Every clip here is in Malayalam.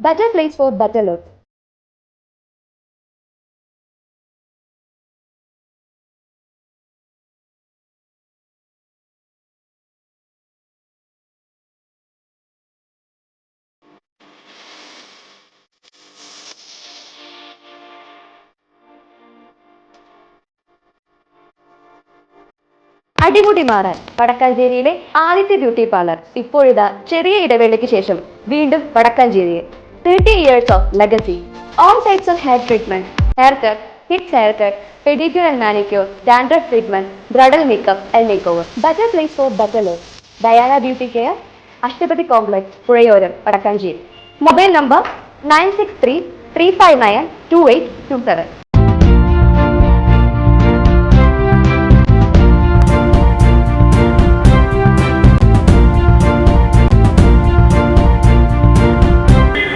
Better place for better look. അടിമുടി മാറാൻ വടക്കാഞ്ചേരിയിലെ ആദ്യത്തെ ബ്യൂട്ടി പാർലർ ഇപ്പോഴിതാ ചെറിയ ഇടവേളയ്ക്ക് ശേഷം വീണ്ടും വടക്കാഞ്ചേരിയിൽ 30 years of legacy. All types of hair treatment, haircut, kids haircut, pedicure and manicure, dandruff treatment, bridal makeup and makeover. Better place for better look. Diana Beauty Care, Ashtapati Complex, Purayoram, Vadakkanchery. Mobile number 963-359-2827.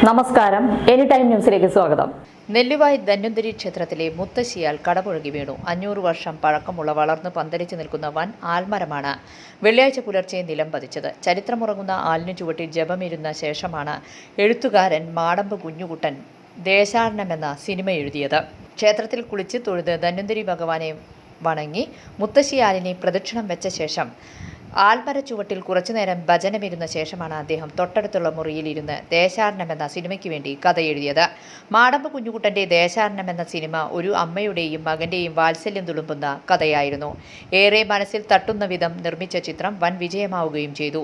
നമസ്കാരം, എനി ടൈം ന്യൂസിലേക്ക് സ്വാഗതം. നെല്ലുവായ് ധന്വന്തരി ക്ഷേത്രത്തിലെ മുത്തശ്ശിയാൽ കടപുഴകി വീണു. 500 വർഷം പഴക്കമുള്ള വളർന്ന് പന്തലിച്ച് നിൽക്കുന്ന വൻ ആൽമരമാണ് വെള്ളിയാഴ്ച പുലർച്ചെ നിലം പതിച്ചത്. ചരിത്രമുറങ്ങുന്ന ആലിനു ചുവട്ടിൽ ജപമിരുന്ന ശേഷമാണ് എഴുത്തുകാരൻ മാടമ്പ് കുഞ്ഞുകുട്ടൻ ദേശാടനമെന്ന സിനിമ എഴുതിയത്. ക്ഷേത്രത്തിൽ കുളിച്ച് തൊഴുത് ധന്വന്തരി ഭഗവാനെ വണങ്ങി മുത്തശ്ശിയാലിനെ പ്രദക്ഷിണം വെച്ച ശേഷം ആൽമര ചുവട്ടിൽ കുറച്ചുനേരം ഭജനമിരുന്ന ശേഷമാണ് അദ്ദേഹം തൊട്ടടുത്തുള്ള മുറിയിലിരുന്ന് ദേശാടനം എന്ന സിനിമയ്ക്ക് വേണ്ടി കഥ എഴുതിയത്. മാടമ്പ് കുഞ്ഞുകുട്ടൻ്റെ ദേശാടനം എന്ന സിനിമ ഒരു അമ്മയുടെയും മകൻ്റെയും വാത്സല്യം തുളുമ്പുന്ന കഥയായിരുന്നു. ഏറെ മനസ്സിൽ തട്ടുന്ന വിധം നിർമ്മിച്ച ചിത്രം വൻ വിജയമാവുകയും ചെയ്തു.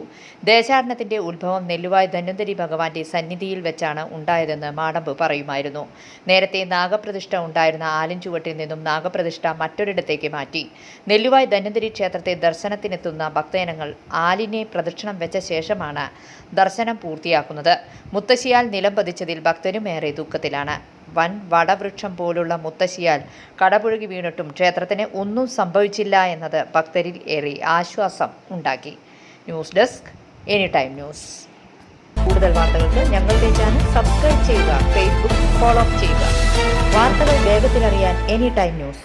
ദേശാടനത്തിൻ്റെ ഉത്ഭവം നെല്ലുവായ് ധന്വന്തരി ഭഗവാന്റെ സന്നിധിയിൽ വെച്ചാണ് ഉണ്ടായതെന്ന് മാടമ്പ് പറയുമായിരുന്നു. നേരത്തെ നാഗപ്രതിഷ്ഠ ഉണ്ടായിരുന്ന ആലിൻ ചുവട്ടിൽ നിന്നും നാഗപ്രതിഷ്ഠ മറ്റൊരിടത്തേക്ക് മാറ്റി. നെല്ലുവായ് ധന്വന്തരി ക്ഷേത്രത്തെ ദർശനത്തിനെത്തുന്ന ഭക്തജനങ്ങൾ ആലിനെ പ്രദക്ഷിണം വെച്ച ശേഷമാണ് ദർശനം പൂർത്തിയാക്കുന്നത്. മുത്തശ്ശിയാൽ നിലം പതിച്ചതിൽ ഭക്തരും ഏറെ ദുഃഖത്തിലാണ്. വൻ വടവൃക്ഷം പോലുള്ള മുത്തശ്ശിയാൽ കടപുഴകി വീണിട്ടും ക്ഷേത്രത്തിന് ഒന്നും സംഭവിച്ചില്ല എന്നത് ഭക്തരിൽ ഏറെ ആശ്വാസം ഉണ്ടാക്കി. News desk, any time news. കൂടുതൽ വാർത്തകൾക്ക് ഞങ്ങളുടെ ചാനൽ സബ്സ്ക്രൈബ് ചെയ്യുക, ഫേസ്ബുക്ക് ഫോളോ ചെയ്യുക. വാർത്തകൾ വേഗത്തിലറിയാൻ എനി ടൈം ന്യൂസ്.